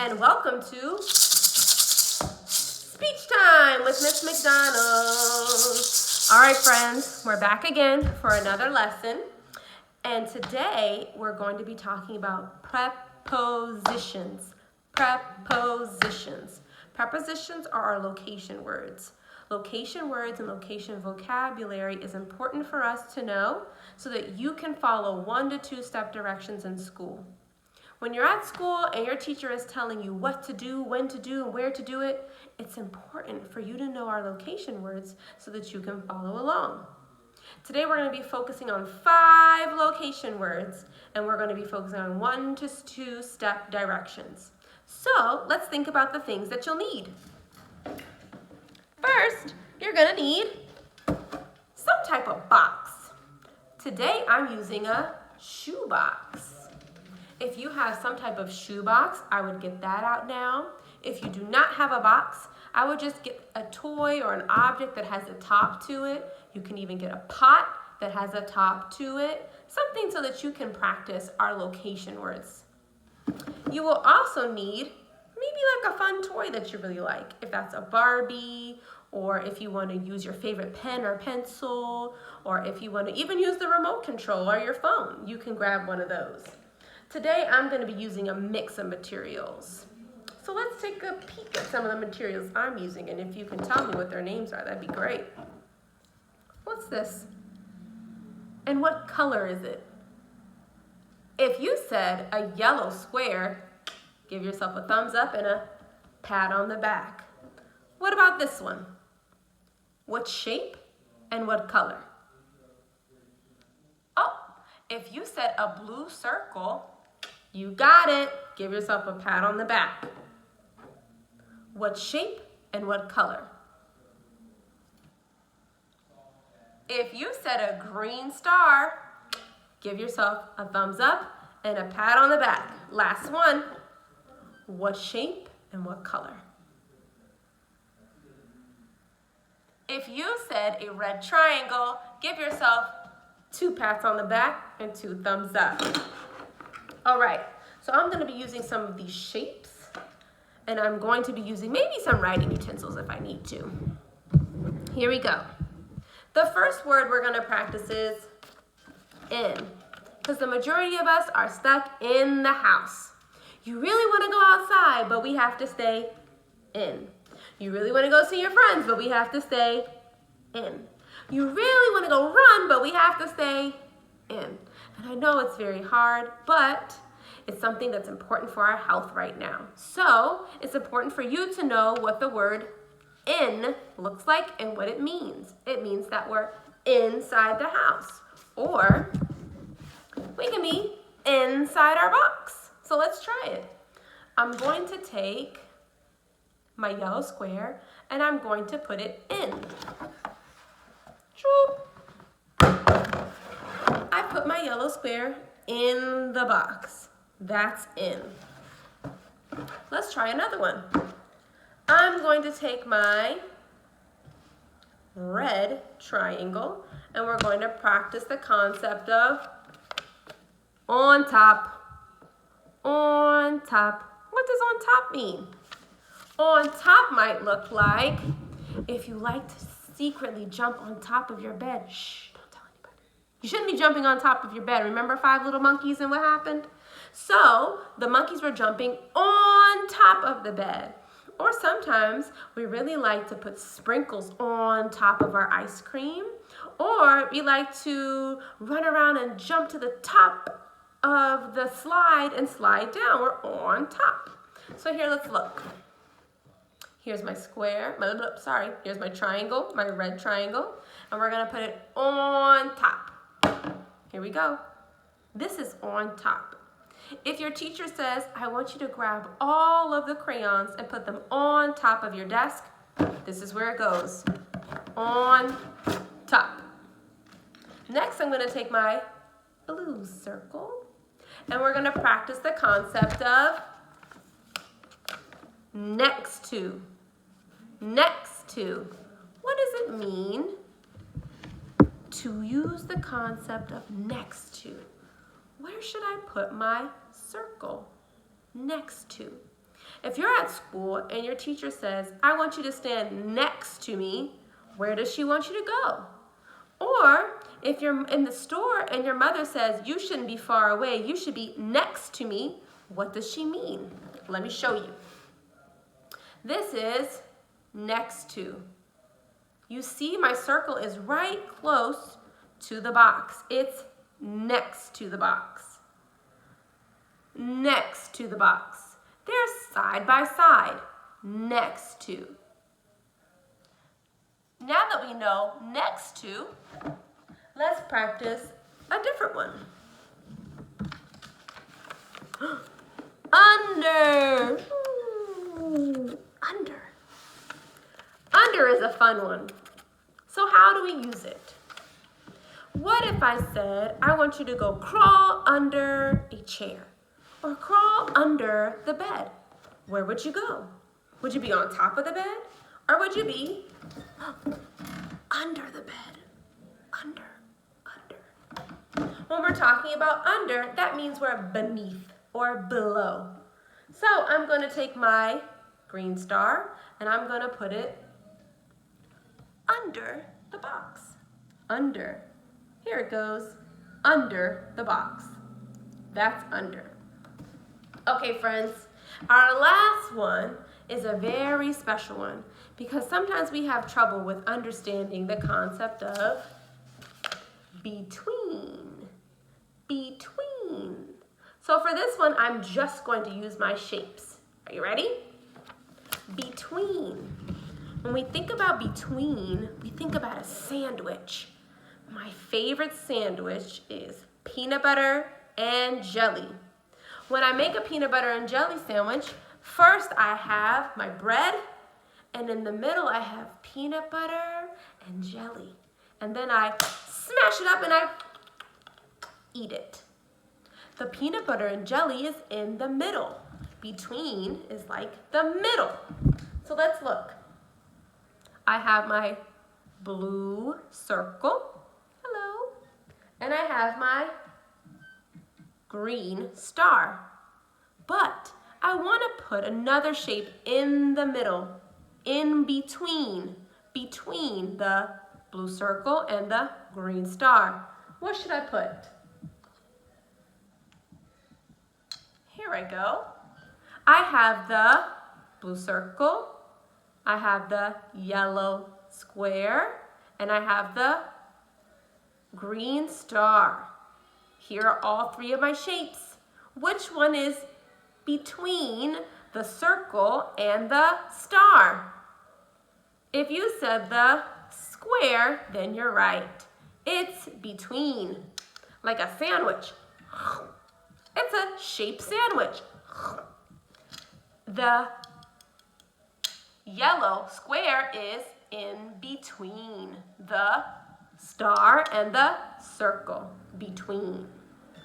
and welcome to Speech Time with Miss McDonald. All right, friends, we're back again for another lesson, and today we're going to be talking about prepositions. Prepositions. Prepositions are our location words. Location words and location vocabulary is important for us to know so that you can follow 1 to 2 step directions in school. When you're at school and your teacher is telling you what to do, when to do, and where to do it, it's important for you to know our location words so that you can follow along. Today we're going to be focusing on 5 location words, and we're going to be focusing on 1 to 2 step directions. So let's think about the things that you'll need. First, you're going to need some type of box. Today I'm using a shoebox. If you have some type of shoebox, I would get that out now. If you do not have a box, I would just get a toy or an object that has a top to it. You can even get a pot that has a top to it. Something so that you can practice our location words. You will also need maybe like a fun toy that you really like. If that's a Barbie, or if you want to use your favorite pen or pencil, or if you want to even use the remote control or your phone, you can grab one of those. Today, I'm going to be using a mix of materials. So let's take a peek at some of the materials I'm using, and if you can tell me what their names are, that'd be great. What's this? And what color is it? If you said a yellow square, give yourself a thumbs up and a pat on the back. What about this one? What shape and what color? Oh, if you said a blue circle, you got it. Give yourself a pat on the back. What shape and what color? If you said a green star, give yourself a thumbs up and a pat on the back. Last one. What shape and what color? If you said a red triangle, give yourself 2 pats on the back and 2 thumbs up. All right, so I'm going to be using some of these shapes, and I'm going to be using maybe some writing utensils if I need to. Here we go. The first word we're going to practice is in, because the majority of us are stuck in the house. You really want to go outside, but we have to stay in. You really want to go see your friends, but we have to stay in. You really want to go run, but we have to stay in. And I know it's very hard, but it's something that's important for our health right now. So it's important for you to know what the word in looks like and what it means. It means that we're inside the house, or we can be inside our box. So let's try it. I'm going to take my yellow square and I'm going to put it in. I put my yellow square in the box. That's in. Let's try another one. I'm going to take my red triangle and we're going to practice the concept of on top. On top. What does on top mean? On top might look like if you like to secretly jump on top of your bed. Shh, don't tell anybody. You shouldn't be jumping on top of your bed. Remember 5 little monkeys and what happened? So the monkeys were jumping on top of the bed. Or sometimes we really like to put sprinkles on top of our ice cream. Or we like to run around and jump to the top of the slide and slide down. We're on top. So here, let's look. Here's my square, here's my triangle, my red triangle, and we're gonna put it on top. Here we go. This is on top. If your teacher says, I want you to grab all of the crayons and put them on top of your desk, this is where it goes, on top. Next, I'm gonna take my blue circle, and we're gonna practice the concept of next to. Next to. What does it mean to use the concept of next to? Where should I put my circle? Next to. If you're at school and your teacher says, I want you to stand next to me, where does she want you to go? Or if you're in the store and your mother says, you shouldn't be far away, you should be next to me, what does she mean? Let me show you. This is next to. You see my circle is right close to the box. It's next to the box. Next to the box. They're side by side. Next to. Now that we know next to, let's practice a different one. Under. Ooh, under. Under is a fun one. So how do we use it? What if I said, I want you to go crawl under a chair or crawl under the bed? Where would you go? Would you be on top of the bed or would you be under the bed? Under. When we're talking about under, that means we're beneath or below. So I'm going to take my green star and I'm going to put it under the box. Under. Here it goes. Under the box. That's under. Okay, friends. Our last one is a very special one because sometimes we have trouble with understanding the concept of between. Between. So for this one, I'm just going to use my shapes. Are you ready? Between. When we think about between, we think about a sandwich. My favorite sandwich is peanut butter and jelly. When I make a peanut butter and jelly sandwich, first I have my bread, and in the middle I have peanut butter and jelly. And then I smash it up and I eat it. The peanut butter and jelly is in the middle. Between is like the middle. So let's look. I have my blue circle. Hello. And I have my green star. But I want to put another shape in the middle, in between the blue circle and the green star. What should I put? Here I go. I have the blue circle, I have the yellow square, and I have the green star. Here are all three of my shapes. Which one is between the circle and the star? If you said the square, then you're right. It's between, like a sandwich. It's a shaped sandwich. The yellow square is in between the star and the circle. Between.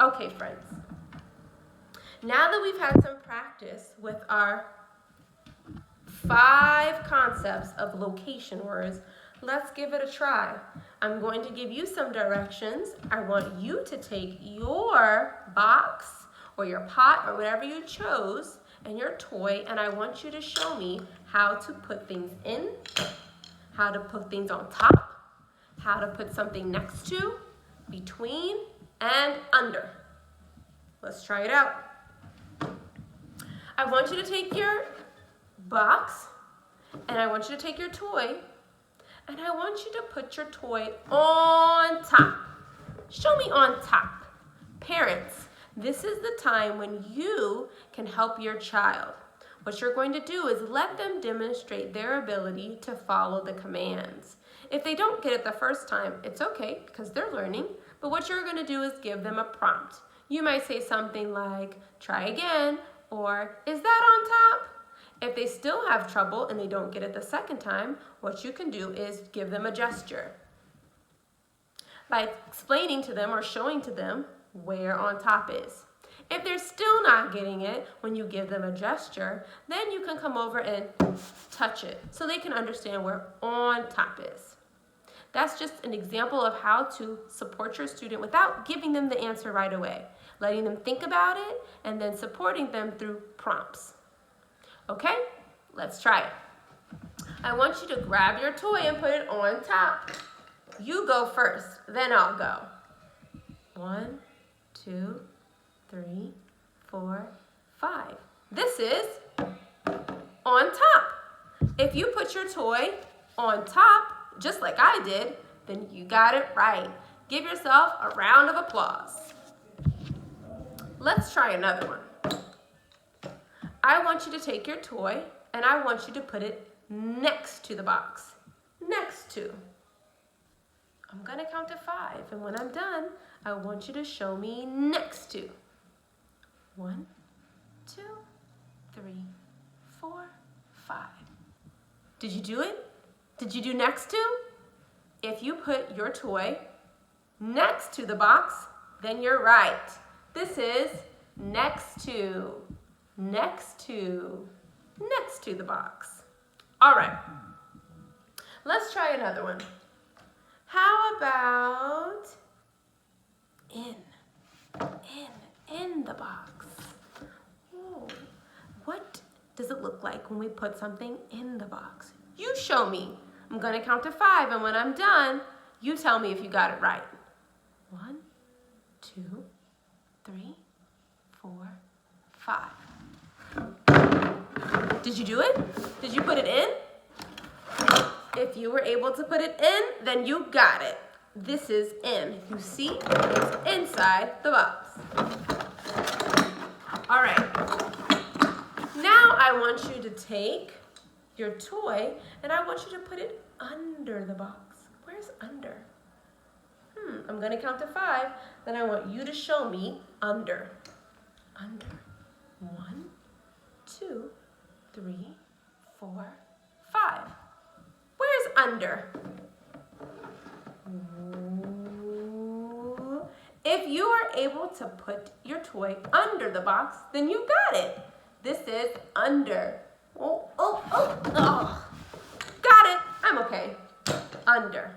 Okay, friends. Now that we've had some practice with our 5 concepts of location words, let's give it a try. I'm going to give you some directions. I want you to take your box or your pot or whatever you chose and your toy, and I want you to show me how to put things in, how to put things on top, how to put something next to, between, and under. Let's try it out. I want you to take your box, and I want you to take your toy, and I want you to put your toy on top. Show me on top. Parents, this is the time when you can help your child. What you're going to do is let them demonstrate their ability to follow the commands. If they don't get it the first time, it's okay because they're learning, but what you're going to do is give them a prompt. You might say something like, try again, or is that on top? If they still have trouble and they don't get it the second time, what you can do is give them a gesture by explaining to them or showing to them where on top is. If they're still not getting it when you give them a gesture, then you can come over and touch it so they can understand where on top is. That's just an example of how to support your student without giving them the answer right away, letting them think about it and then supporting them through prompts. Okay, let's try it. I want you to grab your toy and put it on top. You go first, then I'll go. 1, 2, 3, 4, 5. This is on top. If you put your toy on top, just like I did, then you got it right. Give yourself a round of applause. Let's try another one. I want you to take your toy and I want you to put it next to the box. Next to. I'm gonna count to 5, and when I'm done, I want you to show me next to. 1, 2, 3, 4, 5. Did you do it? Did you do next to? If you put your toy next to the box, then you're right. This is next to, next to, next to the box. All right, let's try another one. How about in the box? Ooh, what does it look like when we put something in the box? You show me. I'm gonna count to 5, and when I'm done, you tell me if you got it right. 1, 2, 3, 4, 5. Did you do it? Did you put it in? If you were able to put it in, then you got it. This is in. You see, it's inside the box. All right. Now I want you to take your toy and I want you to put it under the box. Where's under? I'm gonna count to 5, then I want you to show me under. Under. 1, 2, 3, 4, 5. Where's under? Ooh. If you are able to put your toy under the box, then you got it. This is under. Oh. Got it. I'm okay. Under.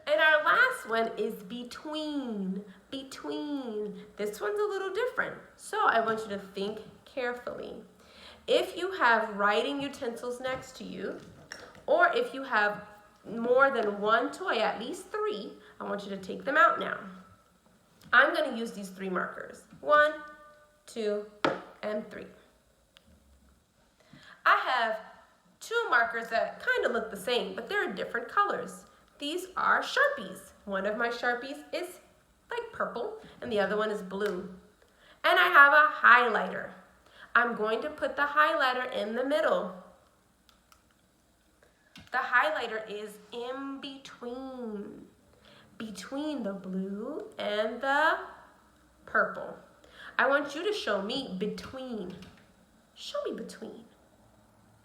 And our last one is between. Between. This one's a little different. So I want you to think carefully. If you have writing utensils next to you, or if you have more than one toy, at least 3, I want you to take them out now. I'm going to use these 3 markers. 1, 2, and 3. I have 2 markers that kind of look the same, but they're different colors. These are Sharpies. One of my Sharpies is like purple, and the other one is blue. And I have a highlighter. I'm going to put the highlighter in the middle. The highlighter is in between the blue and the purple. I want you to show me between. Show me between.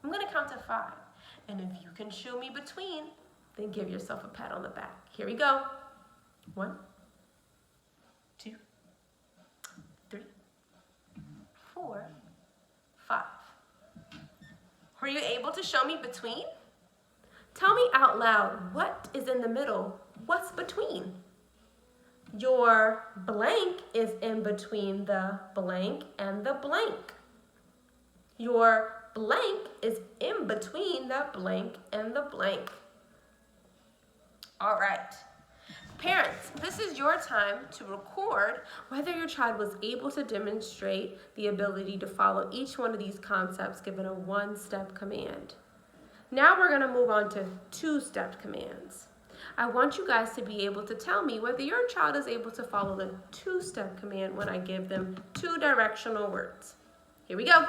I'm gonna count to 5. And if you can show me between, then give yourself a pat on the back. Here we go. 1, 2, 3, 4, 5. Were you able to show me between? Tell me out loud, what is in the middle? What's between? Your blank is in between the blank and the blank. Your blank is in between the blank and the blank. All right. Parents, this is your time to record whether your child was able to demonstrate the ability to follow each one of these concepts given a 1-step command. Now we're going to move on to 2-step commands. I want you guys to be able to tell me whether your child is able to follow the 2-step command when I give them 2 directional words. Here we go.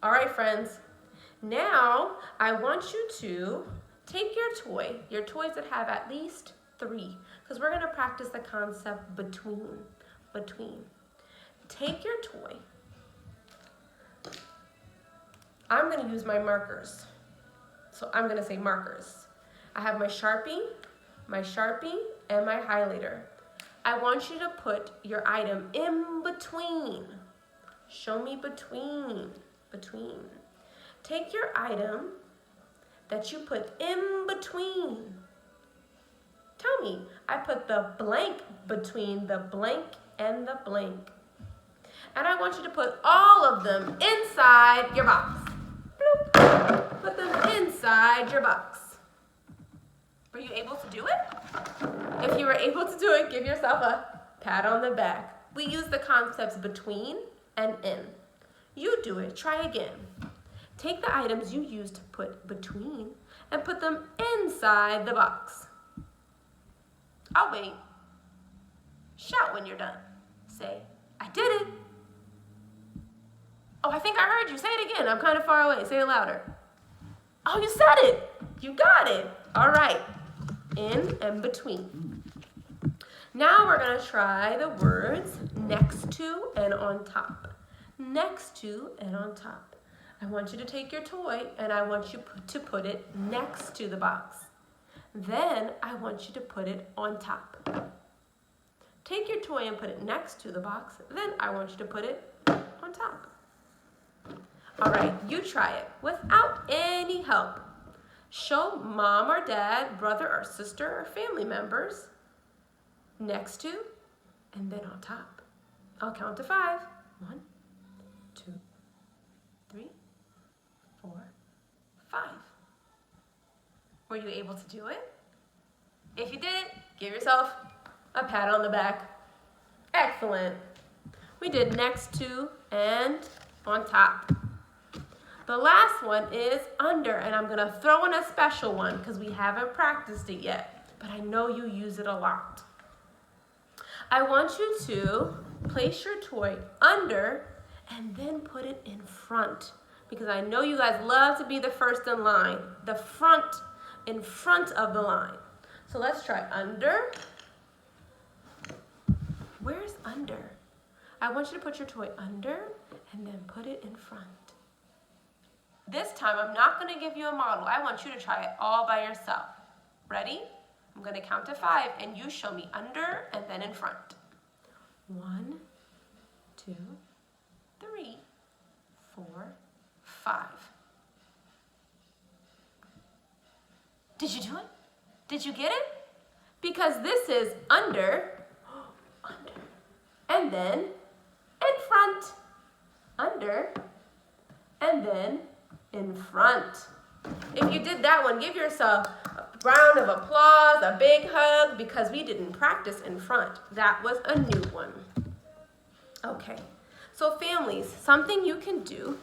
All right, friends. Now I want you to take your toys that have at least 3, because we're going to practice the concept between. Take your toy. I'm going to use my markers. So I'm going to say markers. I have my Sharpie, and my highlighter. I want you to put your item in between. Show me between. Take your item that you put in between. Tell me, I put the blank between the blank and the blank. And I want you to put all of them inside your box. Bloop. Put them inside your box. Were you able to do it? If you were able to do it, give yourself a pat on the back. We use the concepts between and in. You do it. Try again. Take the items you used to put between and put them inside the box. I'll wait. Shout when you're done. Say, I did it. Oh, I think I heard you. Say it again. I'm kind of far away. Say it louder. Oh, you said it. You got it. All right. In and between. Now we're going to try the words next to and on top. Next to and on top. I want you to take your toy and I want you to put it next to the box. Then I want you to put it on top. Take your toy and put it next to the box. Then I want you to put it on top. All right, you try it without any help. Show mom or dad, brother or sister or family members next to and then on top. I'll count to 5. 1, 2, 3, 4, 5. Were you able to do it? If you did it, give yourself a pat on the back. Excellent. We did next to and on top. The last one is under, and I'm gonna throw in a special one because we haven't practiced it yet, but I know you use it a lot. I want you to place your toy under and then put it in front because I know you guys love to be the first in line, the front, in front of the line. So let's try under. Where's under? I want you to put your toy under and then put it in front. This time, I'm not going to give you a model. I want you to try it all by yourself. Ready? I'm going to count to 5, and you show me under and then in front. 1, 2, 3, 4, 5. Did you do it? Did you get it? Because this is under, and then in front. Under, and then in front. If you did that one, give yourself a round of applause, a big hug, because we didn't practice in front. That was a new one. Okay, so families, something you can do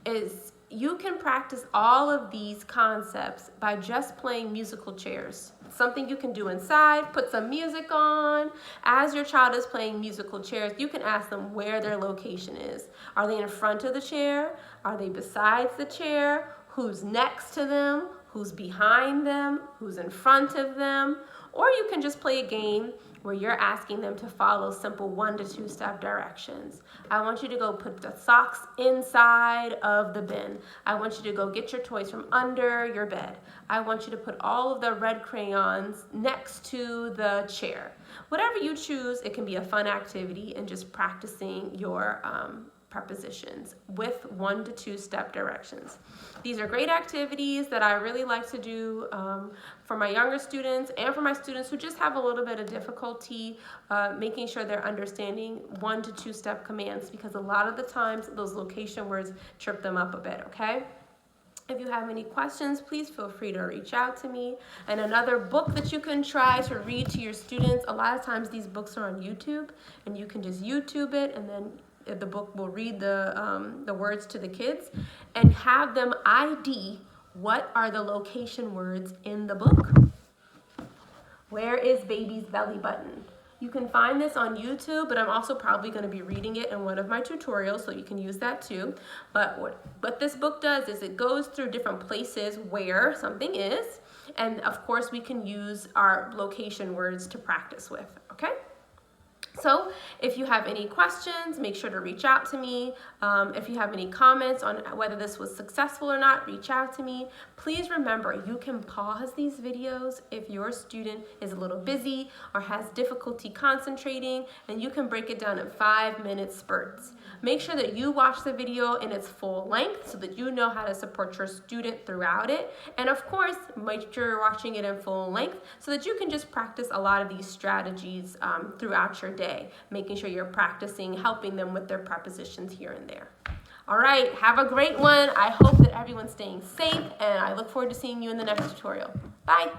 is you can practice all of these concepts by just playing musical chairs. Something you can do inside, put some music on. As your child is playing musical chairs, you can ask them where their location is. Are they in front of the chair? Are they besides the chair? Who's next to them? Who's behind them? Who's in front of them? Or you can just play a game where you're asking them to follow simple 1 to 2 step directions. I want you to go put the socks inside of the bin. I want you to go get your toys from under your bed. I want you to put all of the red crayons next to the chair. Whatever you choose, it can be a fun activity and just practicing your prepositions with 1 to 2 step directions. These are great activities that I really like to do for my younger students and for my students who just have a little bit of difficulty making sure they're understanding 1 to 2 step commands, because a lot of the times those location words trip them up a bit, okay? If you have any questions, please feel free to reach out to me. And another book that you can try to read to your students, a lot of times these books are on YouTube, and you can just YouTube it, and then the book will read the words to the kids and have them ID what are the location words in the book. Where is baby's belly button? You can find this on YouTube, but I'm also probably going to be reading it in one of my tutorials, so you can use that too. But what this book does is it goes through different places where something is, and of course we can use our location words to practice with, okay? So if you have any questions, make sure to reach out to me. If you have any comments on whether this was successful or not, reach out to me. Please remember, you can pause these videos if your student is a little busy or has difficulty concentrating, and you can break it down in 5-minute spurts. Make sure that you watch the video in its full length so that you know how to support your student throughout it. And of course, make sure you're watching it in full length so that you can just practice a lot of these strategies throughout your day. day, making sure you're practicing, helping them with their prepositions here and there. All right, have a great one. I hope that everyone's staying safe, and I look forward to seeing you in the next tutorial. Bye.